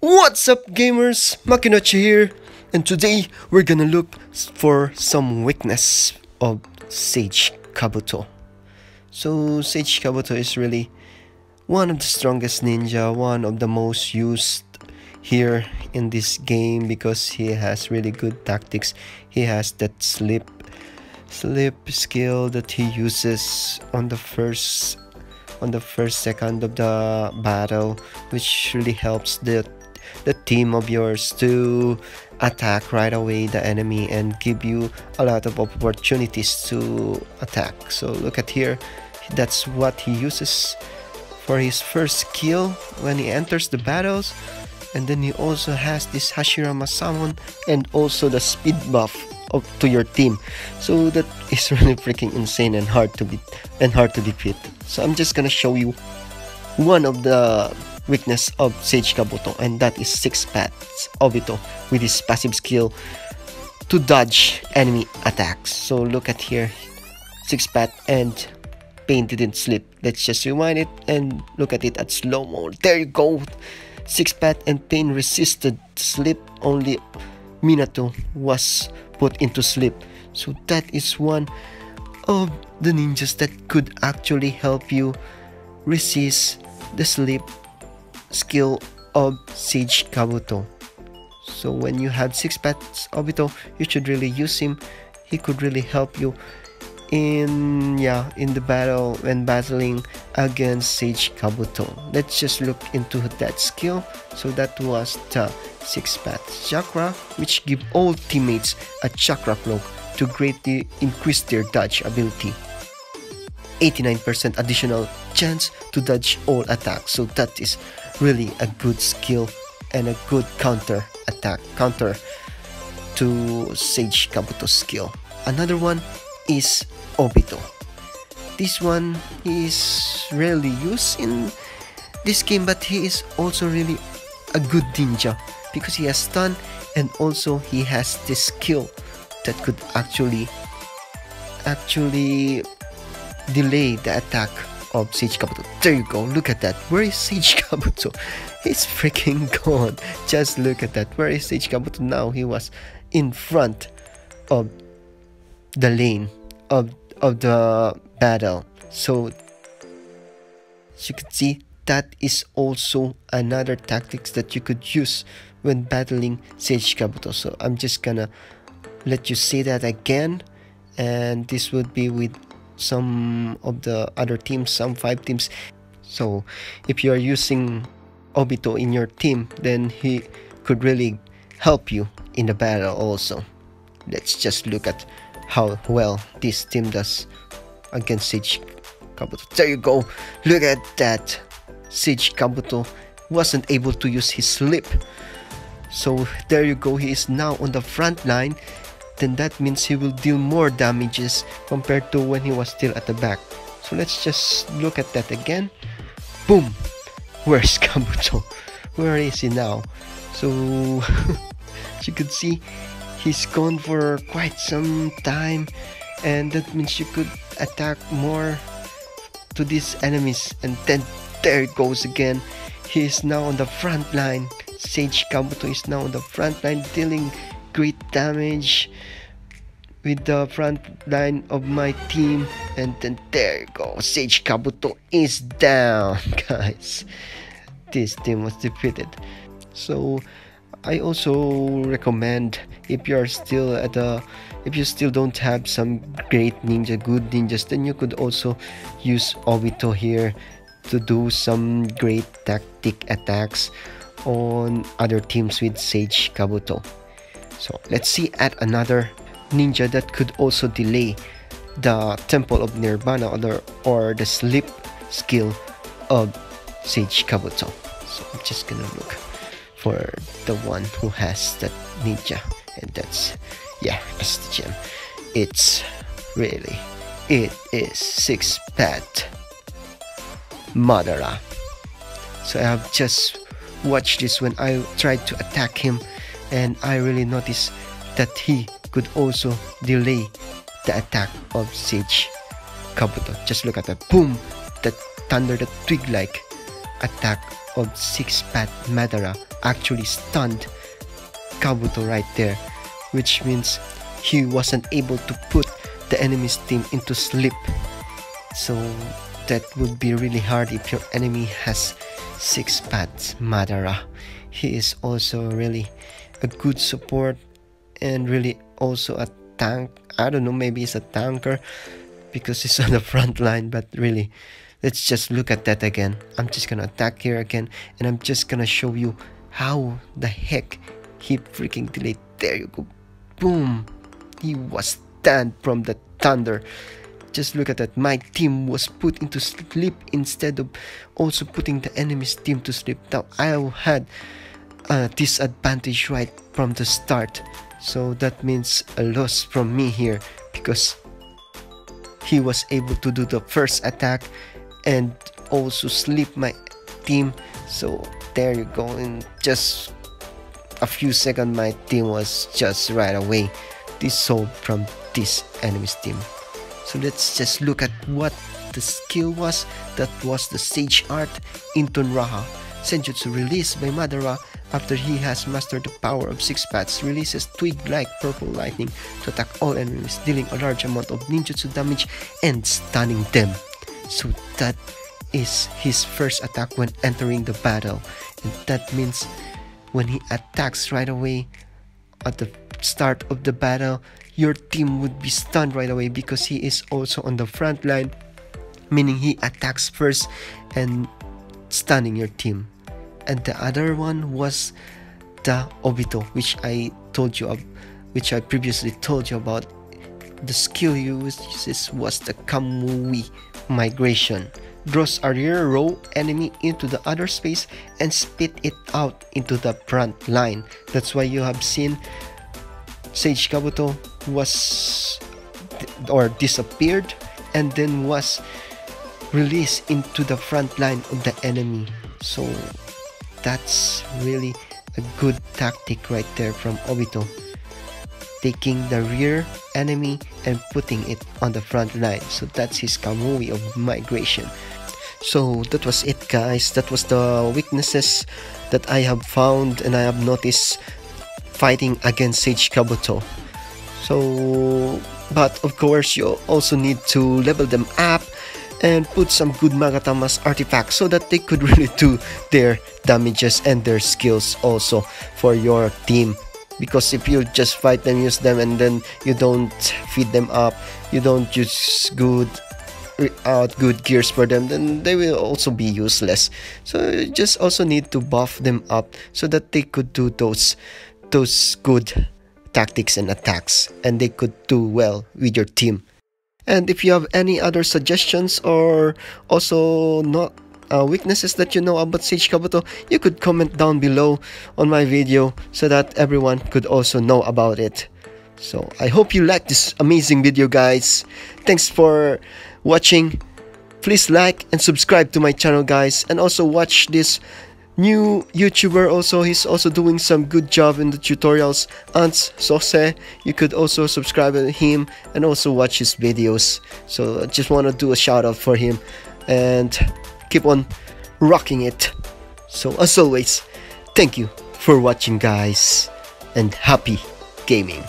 What's up gamers, Makinotsi here, and today we're gonna look for some weakness of Sage Kabuto. So Sage Kabuto is really one of the strongest ninja, one of the most used here in this game because he has really good tactics. He has that slip skill that he uses on the first second of the battle, which really helps the team of yours to attack right away the enemy and give you a lot of opportunities to attack. So look at here, that's what he uses for his first skill when he enters the battles. And then he also has this Hashirama summon and also the speed buff to your team. So that is really freaking insane and hard to defeat. So I'm just gonna show you one of the weakness of Sage Kabuto, and that is Paths Obito with his passive skill to dodge enemy attacks. So look at here, Path and Pain didn't slip. Let's just rewind it and look at it at slow-mo. There you go. Path and Pain resisted slip, only Minato was put into sleep. So that is one of the ninjas that could actually help you resist the sleep skill of Sage Kabuto. So when you have Paths Obito, you should really use him. He could really help you in the battle when battling against Sage Kabuto. Let's just look into that skill. So that was the Paths chakra, which give all teammates a chakra cloak to greatly increase their dodge ability. 89% additional chance to dodge all attacks. So that is really a good skill and a good counter to Sage Kabuto's skill. Another one is Obito. This one is rarely used in this game, but he is also really a good ninja because he has stun and also he has this skill that could actually delay the attack of Sage Kabuto. There you go, look at that. Where is Sage Kabuto? He's freaking gone. Just look at that. Where is Sage Kabuto now? He was in front of the lane of the battle. So as you can see, that is also another tactics that you could use when battling Sage Kabuto. So I'm just gonna let you say that again, and this would be with some of the other teams, some 5 teams. So if you are using Obito in your team, then he could really help you in the battle also. Let's just look at how well this team does against Sage Kabuto. There you go, look at that. Sage Kabuto wasn't able to use his slip. So there you go, he is now on the front line. Then that means he will deal more damages compared to when he was still at the back. So let's just look at that again. Boom! Where's Kabuto? Where is he now? So as you can see, he's gone for quite some time, and that means you could attack more to these enemies. And then there it goes again. He is now on the front line. Sage Kabuto is now on the front line, dealing great damage with the front line of my team. And then there you go, Sage Kabuto is down. Guys, this team was defeated. So I also recommend, if you still don't have some good ninjas, then you could also use Obito here to do some great tactic attacks on other teams with Sage Kabuto. So let's see at another ninja that could also delay the Temple of Nirvana or the sleep skill of Sage Kabuto. So I'm just gonna look for the one who has that ninja, and that's the gem. It is Paths Madara. So I have just watched this when I tried to attack him, and I really noticed that he could also delay the attack of Sage Kabuto. Just look at that, boom, that thunder, the twig like attack of Paths Madara actually stunned Kabuto right there, which means he wasn't able to put the enemy's team into sleep. So that would be really hard if your enemy has 6 Paths Madara. He is also really a good support and really also a tank. I don't know, maybe he's a tanker because he's on the front line, but really, let's just look at that again. I'm just gonna attack here again, and I'm just gonna show you how the heck he freaking delayed. There you go. Boom. He was stunned from the thunder. Just look at that. My team was put into sleep instead of also putting the enemy's team to sleep. Now I had a disadvantage right from the start. So that means a loss from me here, because he was able to do the first attack and also sleep my team. So there you go. In just a few seconds, my team was just right away dissolved from this enemy's team. So let's just look at what the skill was. That was the Sage Art into Raha. Senjutsu released by Madara after he has mastered the power of 6 paths, releases twig-like purple lightning to attack all enemies, dealing a large amount of ninjutsu damage and stunning them. So that is his first attack when entering the battle, and that means when he attacks right away at the start of the battle, your team would be stunned right away because he is also on the front line, meaning he attacks first and stunning your team. And the other one was the Obito, which I previously told you about. The skill he uses was the Kamui migration. Draws a rear row enemy into the other space and spit it out into the front line. That's why you have seen Sage Kabuto was disappeared and then was released into the front line of the enemy. So that's really a good tactic right there from Obito, taking the rear enemy and putting it on the front line. So that's his Kamui of migration. So that was it, guys. That was the weaknesses that I have found and I have noticed fighting against Sage Kabuto. So, but of course you also need to level them up and put some good Magatamas artifacts so that they could really do their damages and their skills also for your team. Because if you just fight them, use them, and then you don't feed them up, you don't use good gears for them, then they will also be useless. So you just also need to buff them up so that they could do those good tactics and attacks, and they could do well with your team. And if you have any other suggestions or also not weaknesses that you know about Sage Kabuto, you could comment down below on my video so that everyone could also know about it. So I hope you liked this amazing video, guys. Thanks for watching. Please like and subscribe to my channel, guys, and also watch this new YouTuber. Also, he's also doing some good job in the tutorials, Ants Sose. You could also subscribe to him and also watch his videos. So I just want to do a shout out for him and keep on rocking it. So as always, thank you for watching, guys, and happy gaming.